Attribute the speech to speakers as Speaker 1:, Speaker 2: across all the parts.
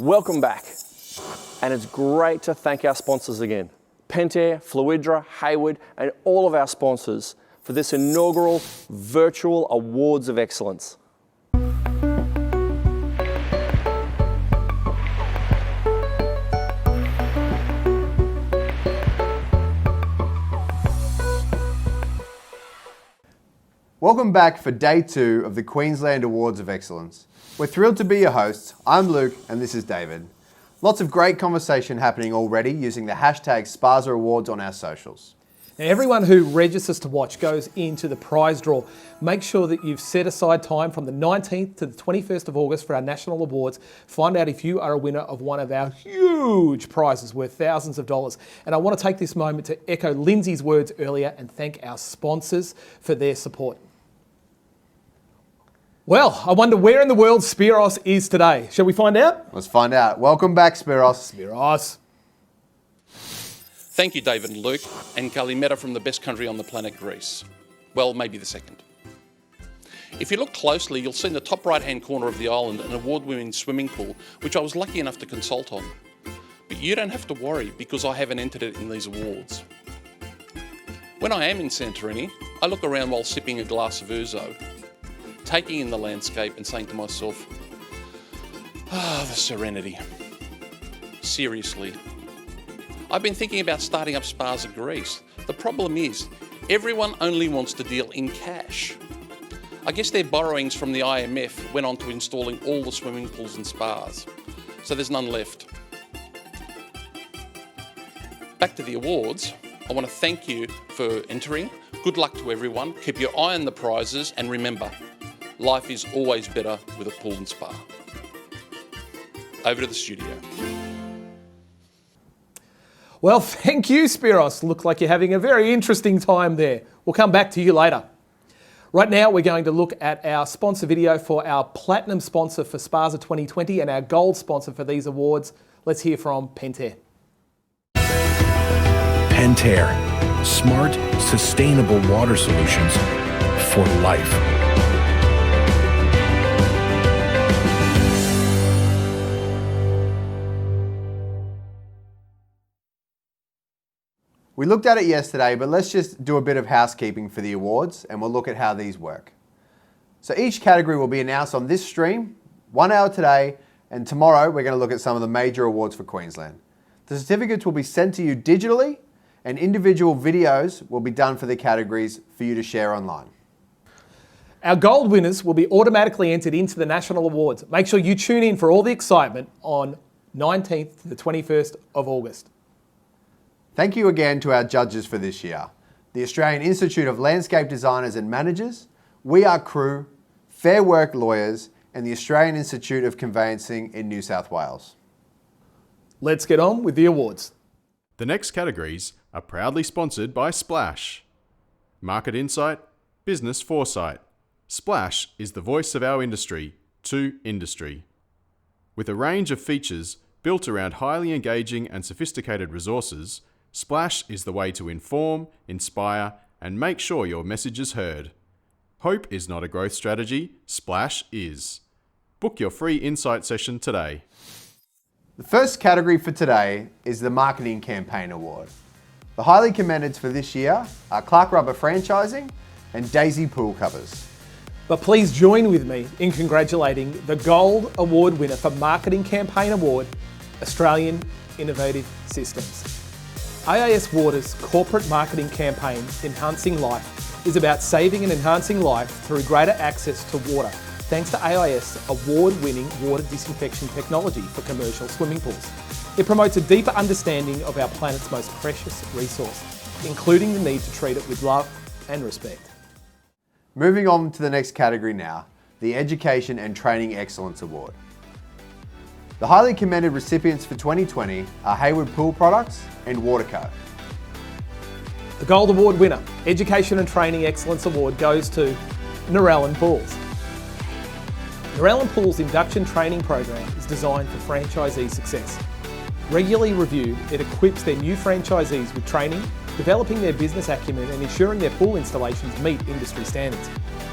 Speaker 1: Welcome back. And it's great to thank our sponsors again. Pentair, Fluidra, Hayward, and all of our sponsors for this inaugural virtual Awards of Excellence.
Speaker 2: Welcome back for day 2 of the Queensland Awards of Excellence. We're thrilled to be your hosts. I'm Luke and this is David. Lots of great conversation happening already using the hashtag SPASA Awards on our socials.
Speaker 3: Now, everyone who registers to watch goes into the prize draw. Make sure that you've set aside time from the 19th to the 21st of August for our national awards. Find out if you are a winner of one of our huge prizes worth thousands of dollars. And I want to take this moment to echo Lindsay's words earlier and thank our sponsors for their support. Well, I wonder where in the world Spiros is today. Shall we find out?
Speaker 2: Let's find out. Welcome back, Spiros.
Speaker 3: Spiros.
Speaker 4: Thank you, David and Luke, and Kalimera from the best country on the planet, Greece. Well, maybe the second. If you look closely, you'll see in the top right-hand corner of the island an award-winning swimming pool, which I was lucky enough to consult on. But you don't have to worry because I haven't entered it in these awards. When I am in Santorini, I look around while sipping a glass of ouzo, taking in the landscape and saying to myself, the serenity. Seriously. I've been thinking about starting up SPASA Greece. The problem is, everyone only wants to deal in cash. I guess their borrowings from the IMF went on to installing all the swimming pools and spas, so there's none left. Back to the awards, I want to thank you for entering. Good luck to everyone. Keep your eye on the prizes and remember, life is always better with a pool and spa. Over to the studio.
Speaker 3: Well, thank you, Spiros. Look like you're having a very interesting time there. We'll come back to you later. Right now, we're going to look at our sponsor video for our platinum sponsor for SPASA 2020 and our gold sponsor for these awards. Let's hear from Pentair.
Speaker 5: Pentair, smart, sustainable water solutions for life.
Speaker 2: We looked at it yesterday, but let's just do a bit of housekeeping for the awards and we'll look at how these work. So each category will be announced on this stream, 1 hour today, and tomorrow we're going to look at some of the major awards for Queensland. The certificates will be sent to you digitally and individual videos will be done for the categories for you to share online.
Speaker 3: Our gold winners will be automatically entered into the national awards. Make sure you tune in for all the excitement on 19th to the 21st of August.
Speaker 2: Thank you again to our judges for this year, the Australian Institute of Landscape Designers and Managers, We Are Crew, Fair Work Lawyers, and the Australian Institute of Conveyancing in New South Wales.
Speaker 3: Let's get on with the awards.
Speaker 6: The next categories are proudly sponsored by Splash. Market Insight, Business Foresight. Splash is the voice of our industry to industry. With a range of features built around highly engaging and sophisticated resources, Splash is the way to inform, inspire, and make sure your message is heard. Hope is not a growth strategy, Splash is. Book your free insight session today.
Speaker 2: The first category for today is the Marketing Campaign Award. The highly commended for this year are Clark Rubber Franchising and Daisy Pool Covers.
Speaker 3: But please join with me in congratulating the Gold Award winner for Marketing Campaign Award, Australian Innovative Systems. AIS Water's corporate marketing campaign, Enhancing Life, is about saving and enhancing life through greater access to water, thanks to AIS award-winning water disinfection technology for commercial swimming pools. It promotes a deeper understanding of our planet's most precious resource, including the need to treat it with love and respect.
Speaker 2: Moving on to the next category now, the Education and Training Excellence Award. The highly commended recipients for 2020 are Hayward Pool Products and Waterco.
Speaker 3: The Gold Award winner, Education and Training Excellence Award, goes to Narellan Pools. Narellan Pools' induction training program is designed for franchisee success. Regularly reviewed, it equips their new franchisees with training, developing their business acumen and ensuring their pool installations meet industry standards.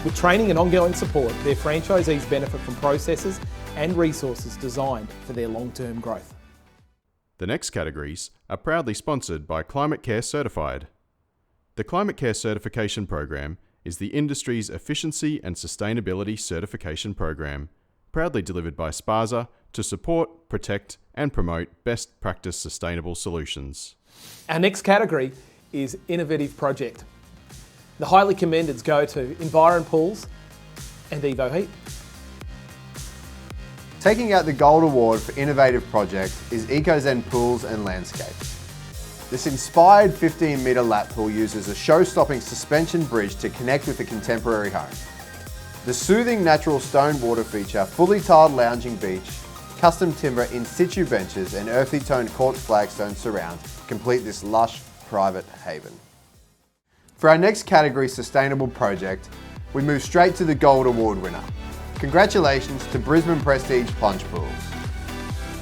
Speaker 3: With training and ongoing support, their franchisees benefit from processes and resources designed for their long-term growth.
Speaker 6: The next categories are proudly sponsored by Climate Care Certified. The Climate Care Certification Program is the industry's efficiency and sustainability certification program, proudly delivered by SPASA to support, protect, and promote best practice sustainable solutions.
Speaker 3: Our next category is Innovative Project. The highly commendeds go to Environ Pools and Evo Heat.
Speaker 2: Taking out the Gold Award for Innovative Project is EcoZen Pools and Landscapes. This inspired 15-metre lap pool uses a show-stopping suspension bridge to connect with a contemporary home. The soothing natural stone water feature, fully tiled lounging beach, custom timber in situ benches and earthy toned quartz flagstone surrounds complete this lush private haven. For our next category, Sustainable Project, we move straight to the Gold Award winner. Congratulations to Brisbane Prestige Plunge Pools.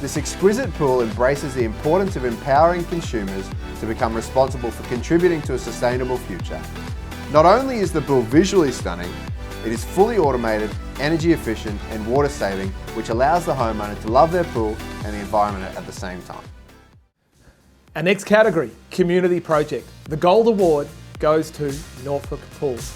Speaker 2: This exquisite pool embraces the importance of empowering consumers to become responsible for contributing to a sustainable future. Not only is the pool visually stunning, it is fully automated, energy efficient and water saving, which allows the homeowner to love their pool and the environment at the same time.
Speaker 3: Our next category, Community Project. The Gold Award goes to Norfolk Pools.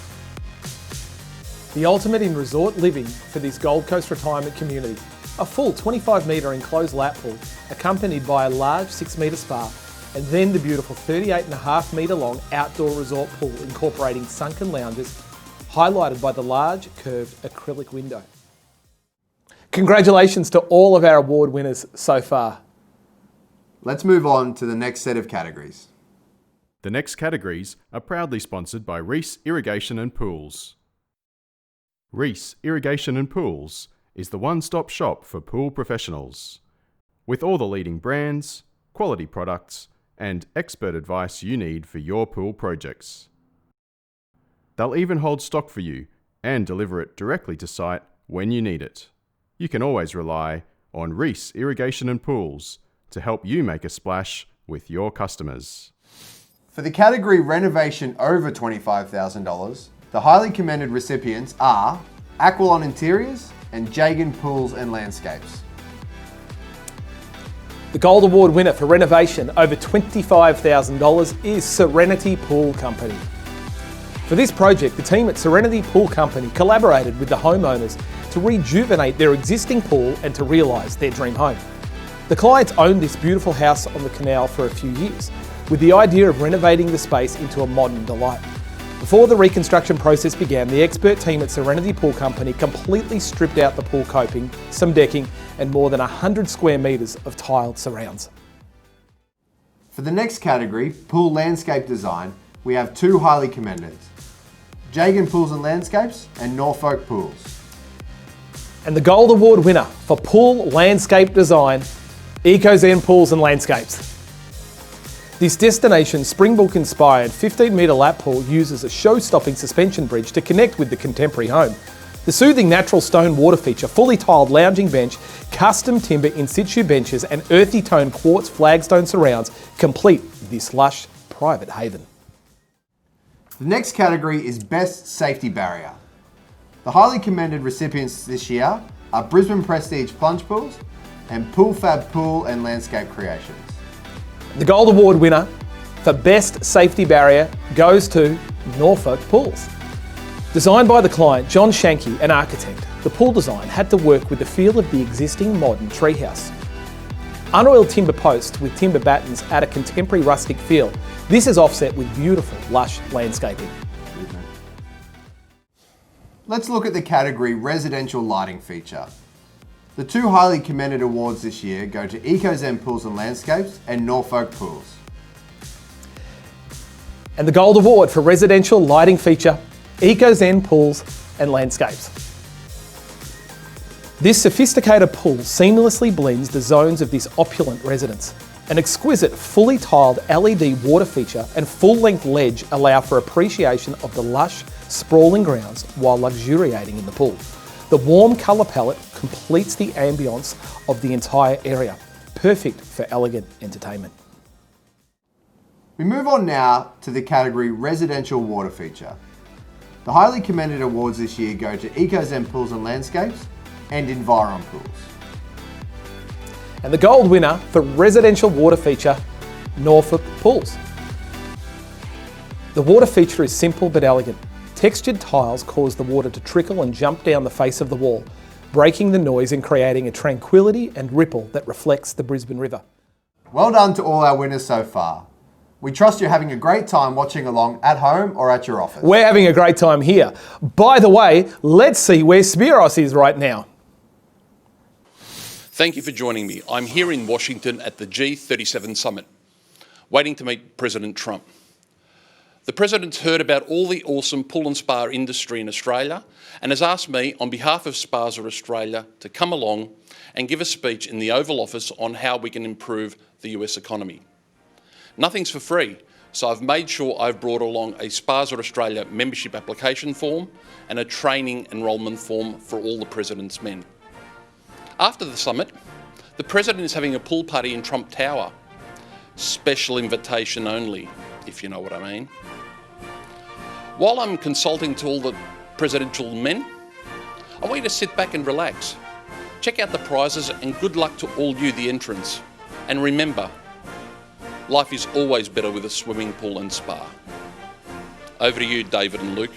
Speaker 3: The ultimate in resort living for this Gold Coast retirement community. A full 25-metre enclosed lap pool, accompanied by a large 6-metre spa, and then the beautiful 38.5-metre long outdoor resort pool incorporating sunken lounges, highlighted by the large curved acrylic window. Congratulations to all of our award winners so far.
Speaker 2: Let's move on to the next set of categories.
Speaker 6: The next categories are proudly sponsored by Reese Irrigation and Pools. Reese Irrigation and Pools is the one-stop shop for pool professionals. With all the leading brands, quality products, and expert advice you need for your pool projects. They'll even hold stock for you and deliver it directly to site when you need it. You can always rely on Reese Irrigation and Pools to help you make a splash with your customers.
Speaker 2: For the category Renovation over $25,000, the highly commended recipients are Aqualon Interiors and Jagan Pools and Landscapes.
Speaker 3: The Gold Award winner for renovation over $25,000 is Serenity Pool Company. For this project, the team at Serenity Pool Company collaborated with the homeowners to rejuvenate their existing pool and to realise their dream home. The clients owned this beautiful house on the canal for a few years, with the idea of renovating the space into a modern delight. Before the reconstruction process began, the expert team at Serenity Pool Company completely stripped out the pool coping, some decking, and more than 100 square metres of tiled surrounds.
Speaker 2: For the next category, Pool Landscape Design, we have two highly commended, Jagan Pools and Landscapes and Norfolk Pools.
Speaker 3: And the Gold Award winner for Pool Landscape Design, EcoZen Pools and Landscapes. This destination Springbrook-inspired 15-metre lap pool uses a show-stopping suspension bridge to connect with the contemporary home. The soothing natural stone water feature, fully tiled lounging bench, custom timber in situ benches and earthy toned quartz flagstone surrounds complete this lush private haven.
Speaker 2: The next category is Best Safety Barrier. The highly commended recipients this year are Brisbane Prestige Plunge Pools and Pool Fab Pool and Landscape Creations.
Speaker 3: The Gold Award winner for Best Safety Barrier goes to Norfolk Pools. Designed by the client, John Shanky, an architect, the pool design had to work with the feel of the existing modern treehouse. Unoiled timber posts with timber battens add a contemporary rustic feel. This is offset with beautiful, lush landscaping.
Speaker 2: Let's look at the category Residential Lighting Feature. The two highly commended awards this year go to EcoZen Pools and Landscapes and Norfolk Pools.
Speaker 3: And the Gold Award for Residential Lighting Feature, EcoZen Pools and Landscapes. This sophisticated pool seamlessly blends the zones of this opulent residence. An exquisite, fully tiled LED water feature and full-length ledge allow for appreciation of the lush, sprawling grounds while luxuriating in the pool. The warm colour palette completes the ambience of the entire area, perfect for elegant entertainment.
Speaker 2: We move on now to the category Residential Water Feature. The highly commended awards this year go to EcoZen Pools and Landscapes and Environ Pools.
Speaker 3: And the gold winner for residential water feature, Norfolk Pools. The water feature is simple but elegant. Textured tiles cause the water to trickle and jump down the face of the wall, breaking the noise and creating a tranquility and ripple that reflects the Brisbane River.
Speaker 2: Well done to all our winners so far. We trust you're having a great time watching along at home or at your office.
Speaker 3: We're having a great time here. By the way, let's see where Spiros is right now.
Speaker 4: Thank you for joining me. I'm here in Washington at the G37 summit, waiting to meet President Trump. The President's heard about all the awesome pool and spa industry in Australia and has asked me, on behalf of SPASA Australia, to come along and give a speech in the Oval Office on how we can improve the US economy. Nothing's for free, so I've made sure I've brought along a SPASA Australia membership application form and a training enrolment form for all the President's men. After the summit, the President is having a pool party in Trump Tower. Special invitation only, if you know what I mean. While I'm consulting to all the presidential men, I want you to sit back and relax. Check out the prizes and good luck to all you, the entrants. And remember, life is always better with a swimming pool and spa. Over to you, David and Luke.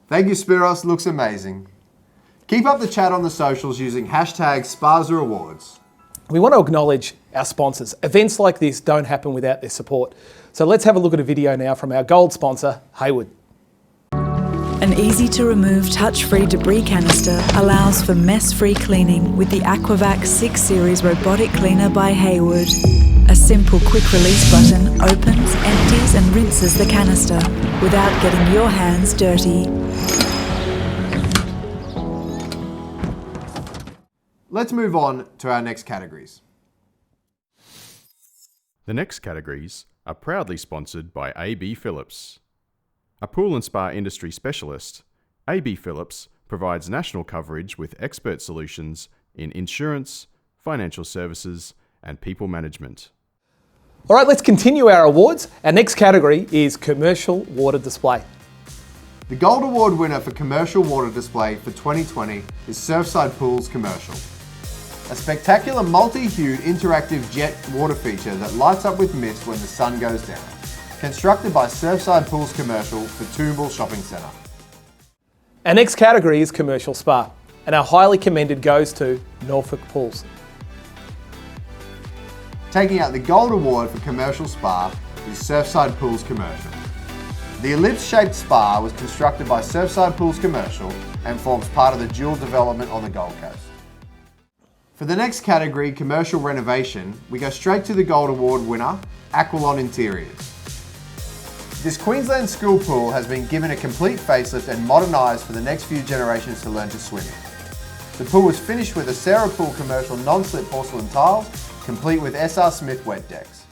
Speaker 2: Thank you, Spiros. Looks amazing. Keep up the chat on the socials using hashtag SPASA Awards.
Speaker 3: We want to acknowledge our sponsors. Events like this don't happen without their support. So let's have a look at a video now from our gold sponsor, Hayward.
Speaker 7: An easy-to-remove touch-free debris canister allows for mess-free cleaning with the Aquavac 6 Series robotic cleaner by Hayward. A simple quick-release button opens, empties and rinses the canister without getting your hands dirty.
Speaker 2: Let's move on to our next categories.
Speaker 6: The next categories are proudly sponsored by AB Phillips. A pool and spa industry specialist, AB Phillips provides national coverage with expert solutions in insurance, financial services, and people management.
Speaker 3: All right, let's continue our awards. Our next category is commercial water display.
Speaker 2: The Gold Award winner for Commercial Water Display for 2020 is Surfside Pools Commercial. A spectacular multi-hued interactive jet water feature that lights up with mist when the sun goes down. Constructed by Surfside Pools Commercial for Toombul Shopping Centre.
Speaker 3: Our next category is commercial spa, and our highly commended goes to Norfolk Pools.
Speaker 2: Taking out the Gold Award for Commercial Spa is Surfside Pools Commercial. The ellipse-shaped spa was constructed by Surfside Pools Commercial and forms part of the dual development on the Gold Coast. For the next category, Commercial Renovation, we go straight to the Gold Award winner, Aqualon Interiors. This Queensland school pool has been given a complete facelift and modernised for the next few generations to learn to swim in. The pool was finished with a Sarah Pool Commercial non-slip porcelain tiles, complete with SR Smith wet decks.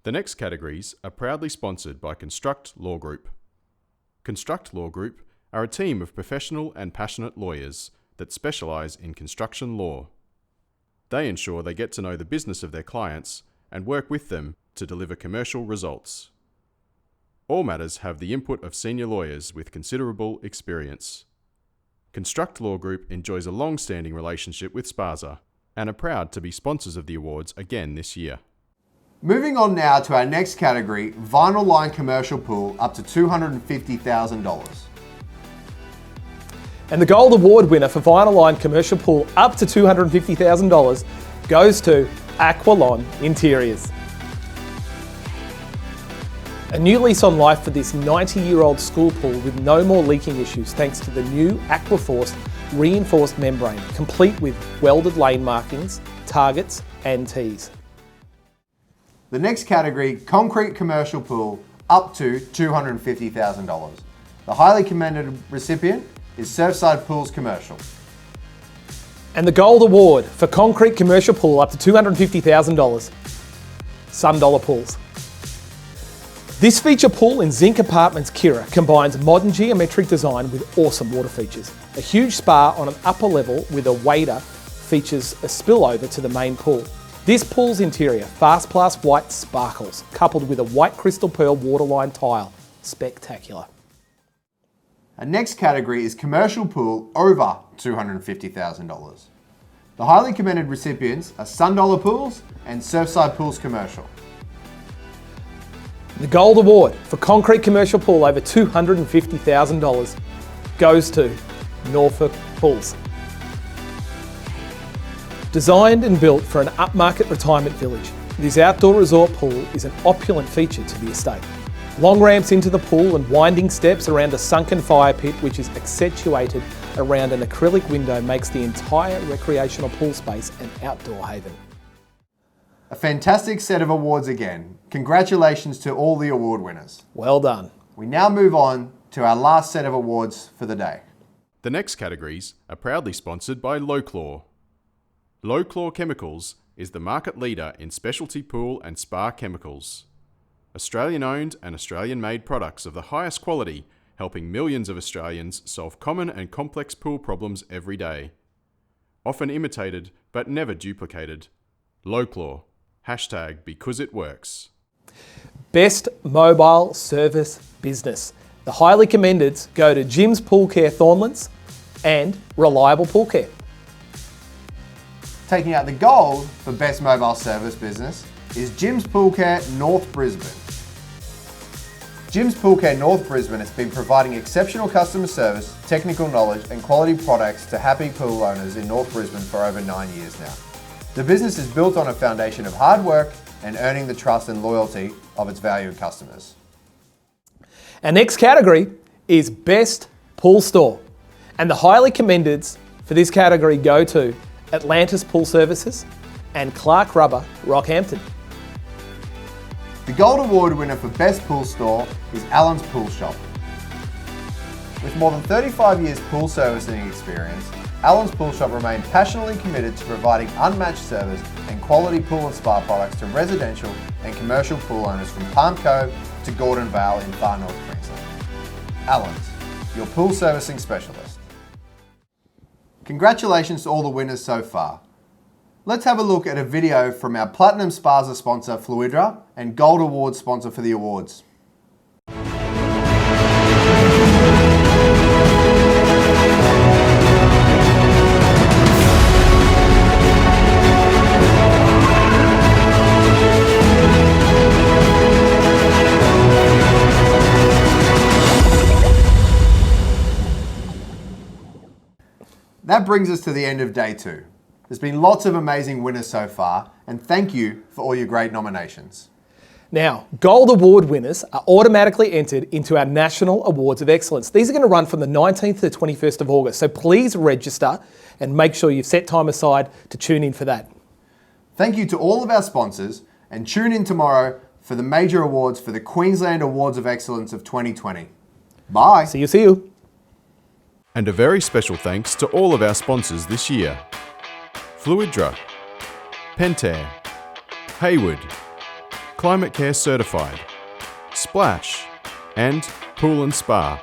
Speaker 6: The next categories are proudly sponsored by Construct Law Group. Construct Law Group are a team of professional and passionate lawyers that specialise in construction law. They ensure they get to know the business of their clients and work with them to deliver commercial results. All matters have the input of senior lawyers with considerable experience. Construct Law Group enjoys a long-standing relationship with SPASA and are proud to be sponsors of the awards again this year.
Speaker 2: Moving on now to our next category, Vinyl Line Commercial Pool up to $250,000.
Speaker 3: And the Gold Award winner for Vinyl Line Commercial Pool up to $250,000 goes to Aqualon Interiors. A new lease on life for this 90-year-old school pool with no more leaking issues thanks to the new Aquaforce reinforced membrane, complete with welded lane markings, targets and tees.
Speaker 2: The next category, Concrete Commercial Pool up to $250,000. The highly commended recipient is Surfside Pools Commercial.
Speaker 3: And the Gold Award for Concrete Commercial Pool up to $250,000, Sundollar Pools. This feature pool in Zinc Apartments Kira combines modern geometric design with awesome water features. A huge spa on an upper level with a wader features a spillover to the main pool. This pool's interior, Fast Plus white sparkles, coupled with a white crystal pearl waterline tile. Spectacular.
Speaker 2: Our next category is commercial pool over $250,000. The highly commended recipients are Sundollar Pools and Surfside Pools Commercial.
Speaker 3: The Gold Award for concrete commercial pool over $250,000 goes to Norfolk Pools. Designed and built for an upmarket retirement village, this outdoor resort pool is an opulent feature to the estate. Long ramps into the pool and winding steps around a sunken fire pit which is accentuated around an acrylic window makes the entire recreational pool space an outdoor haven.
Speaker 2: A fantastic set of awards again. Congratulations to all the award winners.
Speaker 3: Well done.
Speaker 2: We now move on to our last set of awards for the day.
Speaker 6: The next categories are proudly sponsored by Loclor. Loclor Chemicals is the market leader in specialty pool and spa chemicals. Australian-owned and Australian-made products of the highest quality, helping millions of Australians solve common and complex pool problems every day. Often imitated, but never duplicated. Loclor. #because it works.
Speaker 3: Best mobile service business. The highly commended go to Jim's Pool Care Thornlands and Reliable Pool Care.
Speaker 2: Taking out the gold for best mobile service business is Jim's Pool Care North Brisbane. Jim's Pool Care North Brisbane has been providing exceptional customer service, technical knowledge and quality products to happy pool owners in North Brisbane for over 9 years now. The business is built on a foundation of hard work and earning the trust and loyalty of its valued customers.
Speaker 3: Our next category is Best Pool Store. And the highly commendeds for this category go to Atlantis Pool Services and Clark Rubber, Rockhampton.
Speaker 2: The Gold Award winner for Best Pool Store is Allen's Pool Shop. With more than 35 years pool servicing experience, Allen's Pool Shop remain passionately committed to providing unmatched service and quality pool and spa products to residential and commercial pool owners from Palm Cove to Gordon Vale in far north Queensland. Allen's, your pool servicing specialist. Congratulations to all the winners so far. Let's have a look at a video from our Platinum SPASA sponsor Fluidra and Gold Award sponsor for the awards. That brings us to the end of day 2. There's been lots of amazing winners so far, and thank you for all your great nominations.
Speaker 3: Now, Gold Award winners are automatically entered into our National Awards of Excellence. These are going to run from the 19th to the 21st of August, so please register and make sure you've set time aside to tune in for that.
Speaker 2: Thank you to all of our sponsors, and tune in tomorrow for the major awards for the Queensland Awards of Excellence of 2020. Bye.
Speaker 3: See you.
Speaker 6: And a very special thanks to all of our sponsors this year. Fluidra, Pentair, Hayward, Climate Care Certified, Splash, and Pool & Spa.